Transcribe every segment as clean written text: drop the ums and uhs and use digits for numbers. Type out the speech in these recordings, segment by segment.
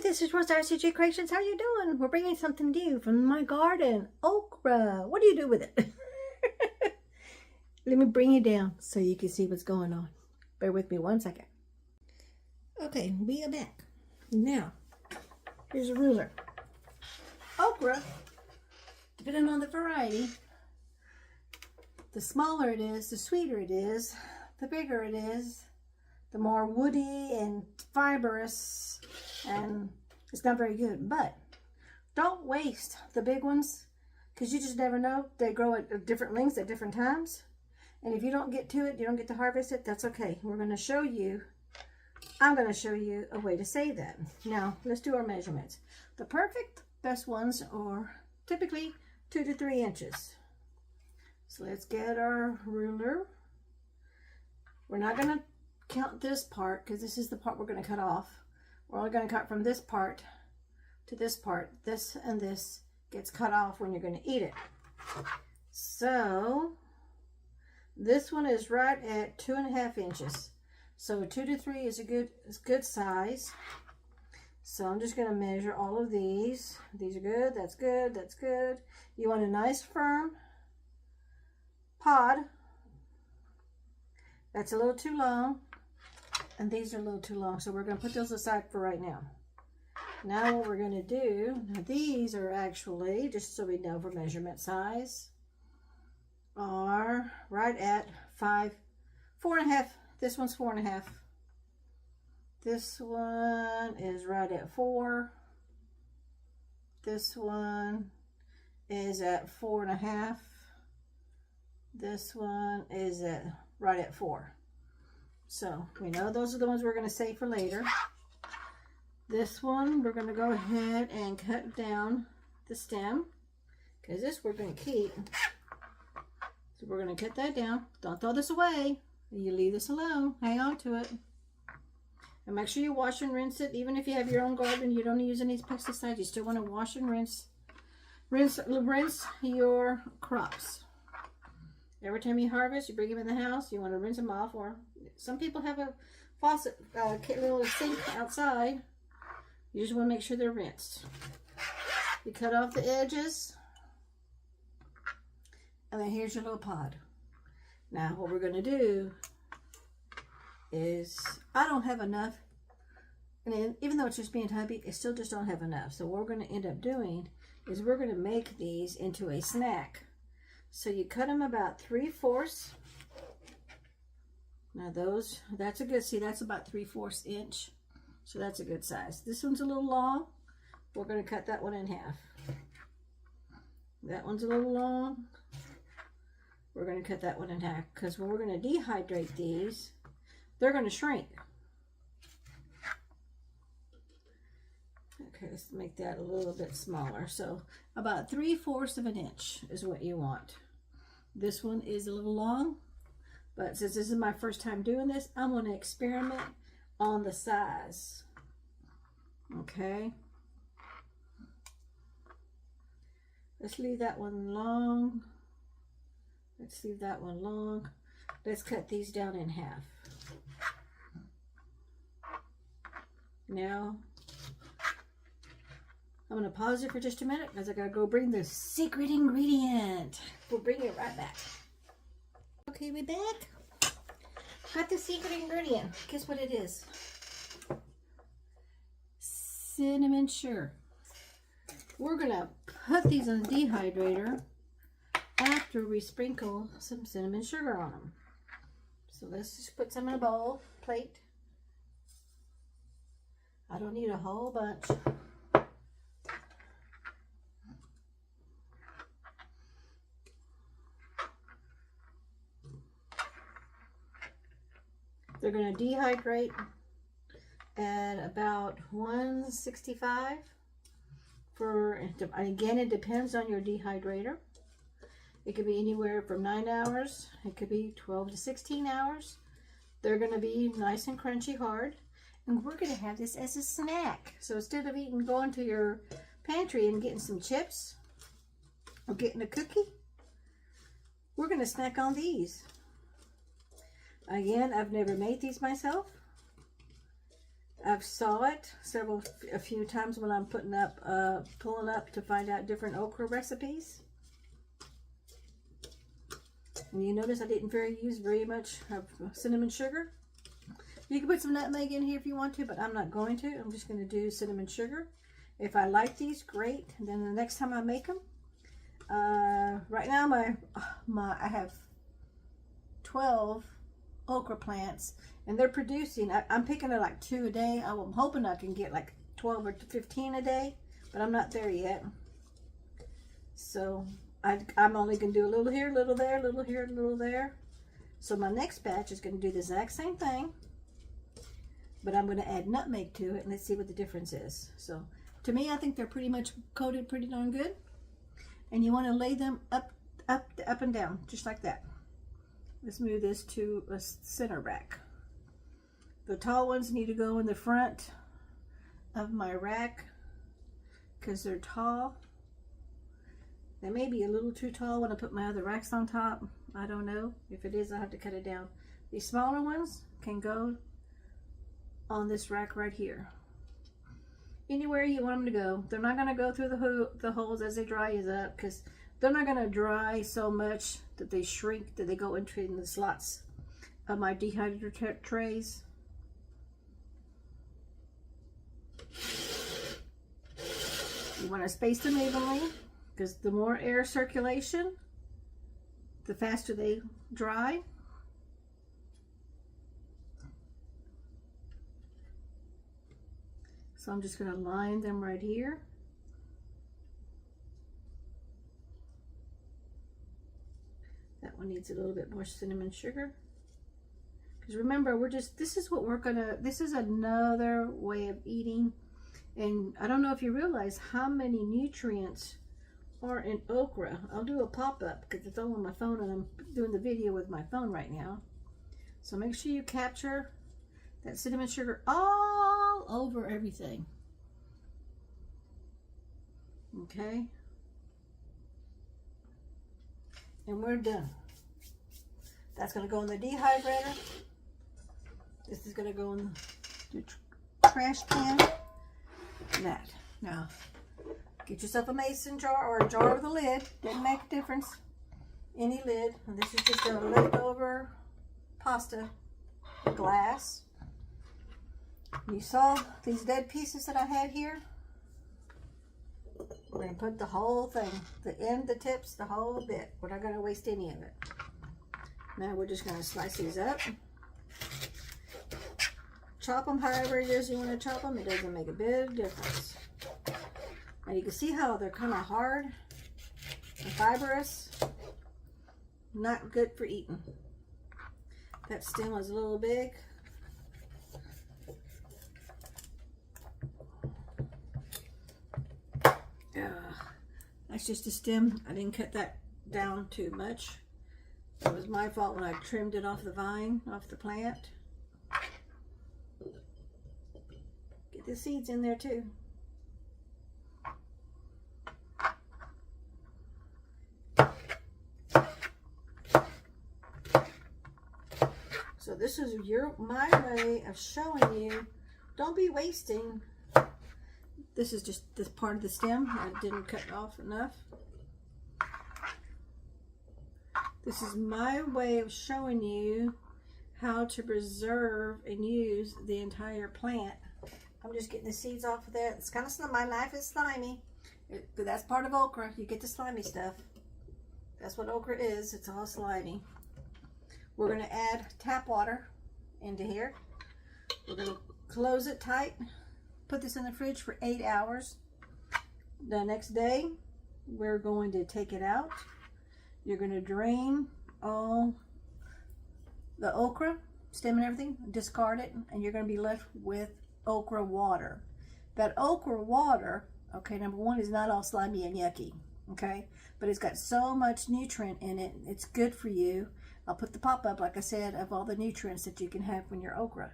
there, this is Rosa, rcgkreations. How you doing? We're bringing something to you from my garden. Okra. What do you do with it? Let me bring you down so you can see what's going on. Bear with me 1 second. Okay, we are back. Now, here's a ruler. Okra, depending on the variety, the smaller it is, the sweeter it is, the bigger it is, the more woody and fibrous, and it's not very good. But don't waste the big ones, because you just never know. They grow at different lengths at different times, and if you don't get to it, you don't get to harvest it, that's okay. I'm going to show you a way to save that. Now let's do our measurements. The perfect best ones are typically 2 to 3 inches. So let's get our ruler. We're not going to count this part, because this is the part we're going to cut off. We're only going to cut from this part to this part. This and this gets cut off when you're going to eat it. So this one is right at 2.5 inches. So 2 to 3 is a good size. So I'm just going to measure all of these. These are good. That's good. That's good. You want a nice firm pod. That's a little too long, and these are a little too long, so we're going to put those aside for right now. Now what we're going to do, now these are actually, just so we know for measurement size, are right at 4.5. This one's 4.5. This one is right at 4. This one is at 4.5. This one is at right at 4. So we know those are the ones we're going to save for later. This one we're going to go ahead and cut down the stem, because this we're going to keep. So we're going to cut that down. Don't throw this away. You leave this alone. Hang on to it. And make sure you wash and rinse it. Even if you have your own garden, you don't use any pesticides, you still want to wash and rinse your crops. Every time you harvest, you bring them in the house, you want to rinse them off. Or some people have a faucet, little sink outside. You just want to make sure they're rinsed. You cut off the edges, and then here's your little pod. Now what we're going to do is, I don't have enough, and then, even though it's just being hubby, I still just don't have enough. So what we're going to end up doing is we're going to make these into a snack. So you cut them about 3/4. Now that's a good, see, that's about 3/4 inch. So that's a good size. This one's a little long. We're going to cut that one in half. That one's a little long. We're going to cut that one in half, because when we're going to dehydrate these, they're going to shrink. Okay, let's make that a little bit smaller. So about 3/4 of an inch is what you want. This one is a little long, but since this is my first time doing this, I'm going to experiment on the size. Okay. Let's leave that one long. Let's leave that one long. Let's cut these down in half. Now, I'm going to pause it for just a minute, because I got to go bring the secret ingredient. We'll bring it right back. Okay, we back. Got the secret ingredient. Guess what it is? Cinnamon sugar. We're going to put these in the dehydrator after we sprinkle some cinnamon sugar on them. So let's just put some in a bowl, plate. I don't need a whole bunch. They're going to dehydrate at about 165 again, it depends on your dehydrator. It could be anywhere from 9 hours. It could be 12 to 16 hours. They're going to be nice and crunchy hard. And we're going to have this as a snack. So instead of going to your pantry and getting some chips or getting a cookie, we're going to snack on these. Again, I've never made these myself. I've saw it a few times when I'm pulling up to find out different okra recipes. And you notice I didn't use very much of cinnamon sugar. You can put some nutmeg in here if you want to, but I'm not going to. I'm just going to do cinnamon sugar. If I like these, great. And then the next time I make them, right now I have 12 okra plants, and they're producing. I'm picking like 2 a day. I'm hoping I can get like 12 or 15 a day, but I'm not there yet. So I'm only going to do a little here, a little there, a little here, a little there. So my next batch is going to do the exact same thing, but I'm going to add nutmeg to it, and let's see what the difference is. So to me, I think they're pretty much coated pretty darn good. And you want to lay them up and down, just like that. Let's move this to a center rack. The tall ones need to go in the front of my rack because they're tall. They may be a little too tall when I put my other racks on top. I don't know. If it is, I'll have to cut it down. These smaller ones can go on this rack right here. Anywhere you want them to go. They're not going to go through the holes as they dry up, because they're not going to dry so much that they shrink, that they go into the slots of my dehydrator trays. You want to space them evenly, because the more air circulation, the faster they dry. So I'm just going to line them right here. That one needs a little bit more cinnamon sugar. Because remember, this is another way of eating. And I don't know if you realize how many nutrients are in okra. I'll do a pop-up because it's all on my phone, and I'm doing the video with my phone right now. So make sure you capture that cinnamon sugar all over everything. Okay. And we're done. That's going to go in the dehydrator. This is going to go in the trash can. That. Now, get yourself a mason jar or a jar with a lid. Didn't make a difference. Any lid. And this is just a leftover pasta glass. You saw these dead pieces that I had here? We're going to put the whole thing, the end, the tips, the whole bit. We're not going to waste any of it. Now we're just going to slice these up. Chop them however it is you want to chop them. It doesn't make a big difference. And you can see how they're kind of hard and fibrous. Not good for eating. That stem was a little big. That's just a stem. I didn't cut that down too much. It was my fault when I trimmed it off the vine, off the plant. Get the seeds in there too. So this is my way of showing you, don't be wasting. This is just this part of the stem. I didn't cut off enough. This is my way of showing you how to preserve and use the entire plant. I'm just getting the seeds off of there. It's kind of, my knife is slimy. That's part of okra. You get the slimy stuff. That's what okra is. It's all slimy. We're going to add tap water into here. We're going to close it tight. Put this in the fridge for 8 hours. The next day, we're going to take it out. You're going to drain all the okra, stem and everything, discard it, and you're going to be left with okra water. That okra water, okay, number one, is not all slimy and yucky, okay? But it's got so much nutrient in it, it's good for you. I'll put the pop-up, like I said, of all the nutrients that you can have from your okra.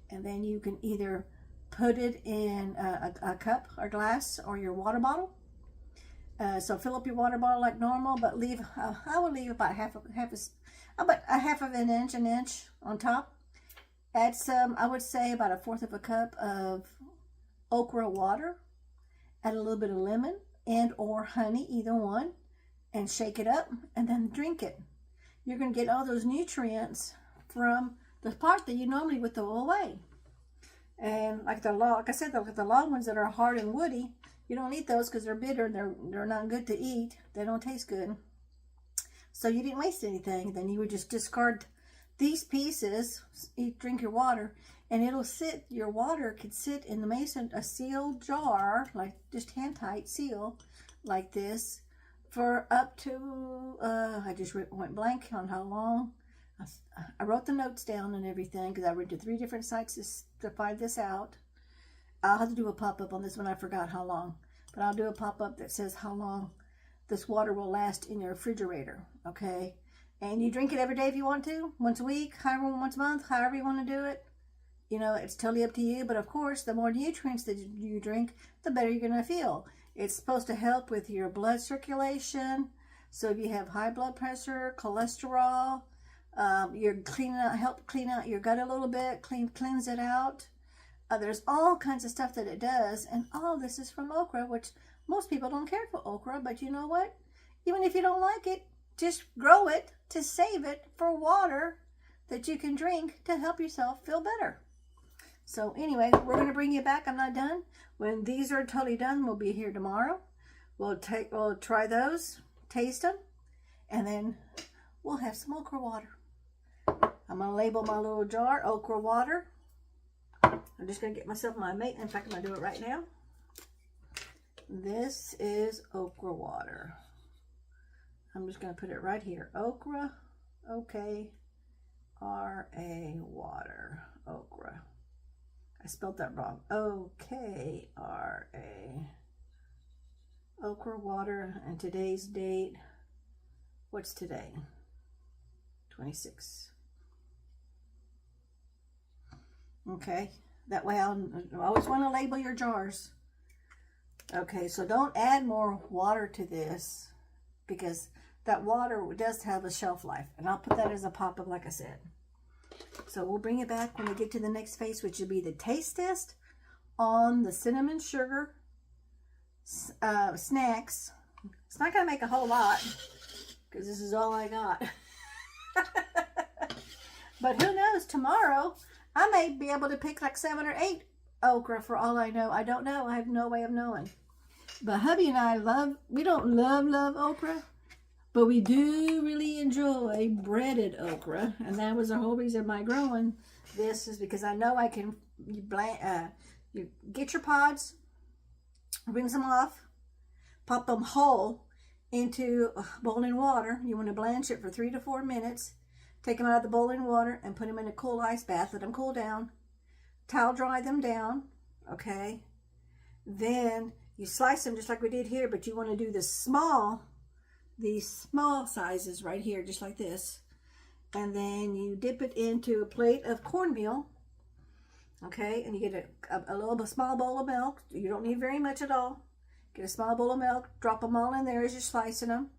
And then you can either put it in a cup or glass or your water bottle. So fill up your water bottle like normal, but leave, I would leave about half of an inch on top. Add some, I would say about 1/4 of a cup of okra water. Add a little bit of lemon and or honey, either one, and shake it up and then drink it. You're going to get all those nutrients from the part that you normally would throw away. And like I said, the long ones that are hard and woody, you don't eat those because they're bitter. They're not good to eat. They don't taste good. So you didn't waste anything. Then you would just discard these pieces, drink your water, and it'll sit, your water could sit in a sealed jar, like just hand tight seal, like this, for up to, I just went blank on how long. I wrote the notes down and everything, because I went to 3 different sites to find this out. I'll have to do a pop-up on this one. I forgot how long, but I'll do a pop-up that says how long this water will last in your refrigerator, okay? And you drink it every day if you want to, once a week, once a month, however you want to do it. You know, it's totally up to you. But of course, the more nutrients that you drink, the better you're going to feel. It's supposed to help with your blood circulation. So if you have high blood pressure, cholesterol, help clean out your gut a little bit, cleanse it out. There's all kinds of stuff that it does. And all this is from okra, which most people don't care for okra. But you know what? Even if you don't like it, just grow it to save it for water that you can drink to help yourself feel better. So anyway, we're going to bring you back. I'm not done. When these are totally done, we'll be here tomorrow. We'll try those, taste them, and then we'll have some okra water. I'm going to label my little jar, okra water. I'm just going to get myself my mate. In fact, I'm going to do it right now. This is okra water. I'm just going to put it right here. Okra, O-K-R-A, water, okra. I spelled that wrong. O-K-R-A. Okra water, and today's date, what's today? 26. Okay, that way I always want to label your jars. Okay, so don't add more water to this, because that water does have a shelf life, and I'll put that as a pop-up like I said. So we'll bring it back when we get to the next phase, which will be the taste test on the cinnamon sugar snacks. It's not going to make a whole lot, because this is all I got. But who knows, tomorrow I may be able to pick like 7 or 8 okra for all I know. I don't know. I have no way of knowing. But hubby and I we don't love okra, but we do really enjoy breaded okra. And that was the whole reason my growing this is because I know I can, you get your pods, rinse them off, pop them whole into boiling water. You want to blanch it for 3 to 4 minutes. Take them out of the boiling water and put them in a cool ice bath. Let them cool down. Towel dry them down, okay? Then you slice them just like we did here, but you want to do these small sizes right here, just like this. And then you dip it into a plate of cornmeal, okay? And you get a small bowl of milk. You don't need very much at all. Get a small bowl of milk, drop them all in there as you're slicing them.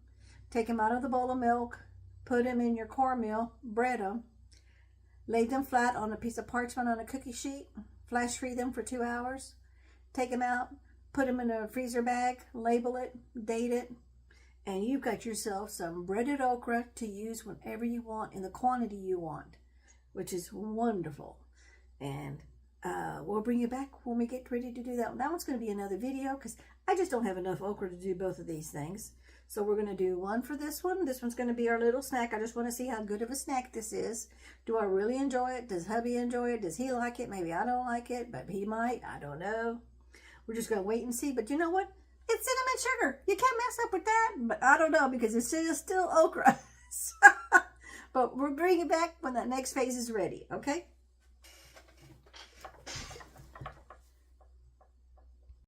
Take them out of the bowl of milk, put them in your cornmeal, bread them. Lay them flat on a piece of parchment on a cookie sheet. Flash free them for 2 hours. Take them out, put them in a freezer bag, label it, date it, and you've got yourself some breaded okra to use whenever you want in the quantity you want, which is wonderful. And we'll bring you back when we get ready to do that. That one's going to be another video because I just don't have enough okra to do both of these things. So we're going to do one for this one. This one's going to be our little snack. I just want to see how good of a snack this is. Do I really enjoy it? Does hubby enjoy it? Does he like it? Maybe I don't like it, but he might. I don't know. We're just going to wait and see. But you know what? It's cinnamon sugar. You can't mess up with that. But I don't know because it's still okra. But we'll bring it back when that next phase is ready. Okay?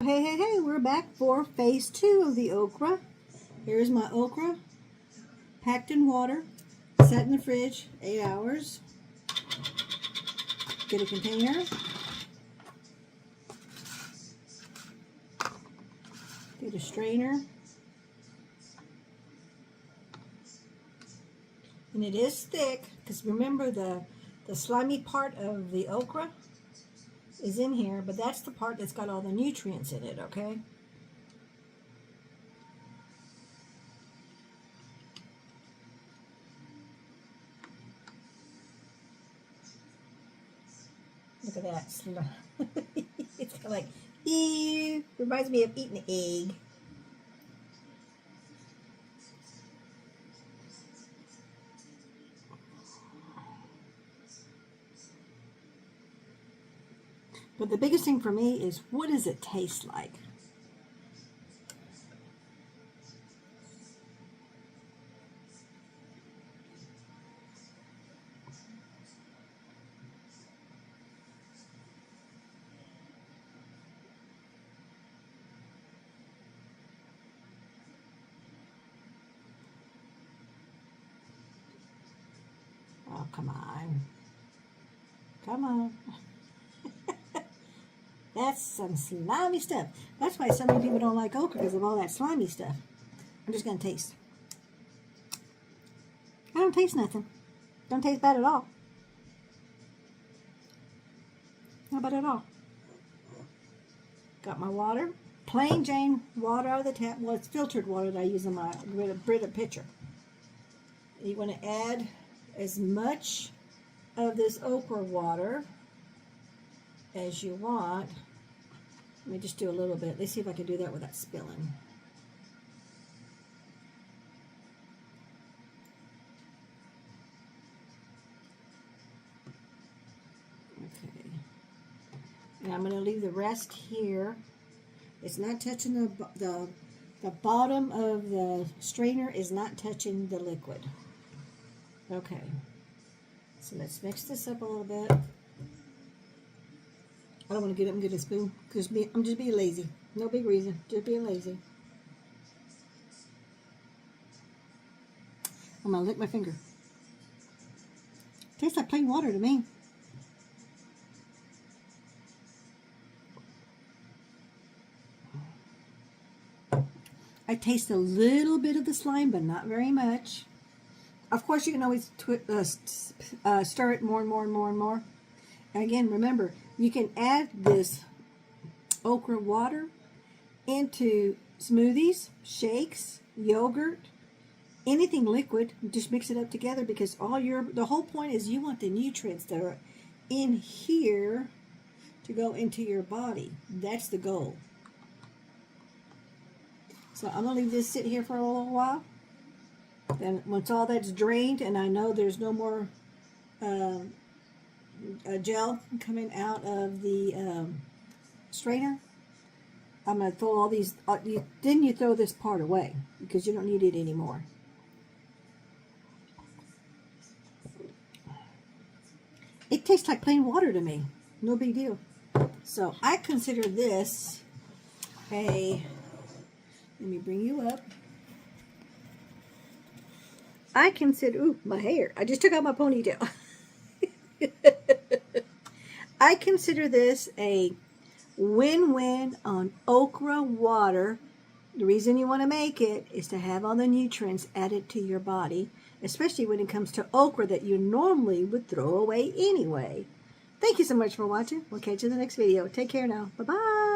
Hey, we're back for phase 2 of the okra. Here's my okra, packed in water, sat in the fridge 8 hours. Get a container. Get a strainer. And it is thick, because remember the The slimy part of the okra is in here, but that's the part that's got all the nutrients in it, okay? Look at that. It's kind of like, ew. Reminds me of eating an egg. But the biggest thing for me is, what does it taste like? Oh, come on. Come on. That's some slimy stuff. That's why so many people don't like okra, because of all that slimy stuff. I'm just going to taste. I don't taste nothing. Don't taste bad at all. Not bad at all. Got my water. Plain Jane water out of the tap. Well, it's filtered water that I use in my Brita pitcher. You want to add as much of this okra water as you want. Let me just do a little bit. Let's see if I can do that without spilling. Okay. And I'm going to leave the rest here. It's not touching the bottom of the strainer is not touching the liquid. Okay. So let's mix this up a little bit. I don't want to get up and get a spoon because I'm just being lazy. No big reason. Just being lazy. I'm going to lick my finger. Tastes like plain water to me. I taste a little bit of the slime, but not very much. Of course, you can always stir it more and more and more and more. And again, remember, you can add this okra water into smoothies, shakes, yogurt, anything liquid. Just mix it up together, because the whole point is you want the nutrients that are in here to go into your body. That's the goal. So I'm going to leave this sit here for a little while. Then once all that's drained and I know there's no more gel coming out of the strainer, I'm going to throw all these, then you throw this part away because you don't need it anymore. It tastes like plain water to me. No big deal. So I consider this let me bring you up. I consider, ooh, my hair. I just took out my ponytail. I consider this a win-win on okra water. The reason you want to make it is to have all the nutrients added to your body, especially when it comes to okra that you normally would throw away anyway. Thank you so much for watching. We'll catch you in the next video. Take care now. Bye-bye.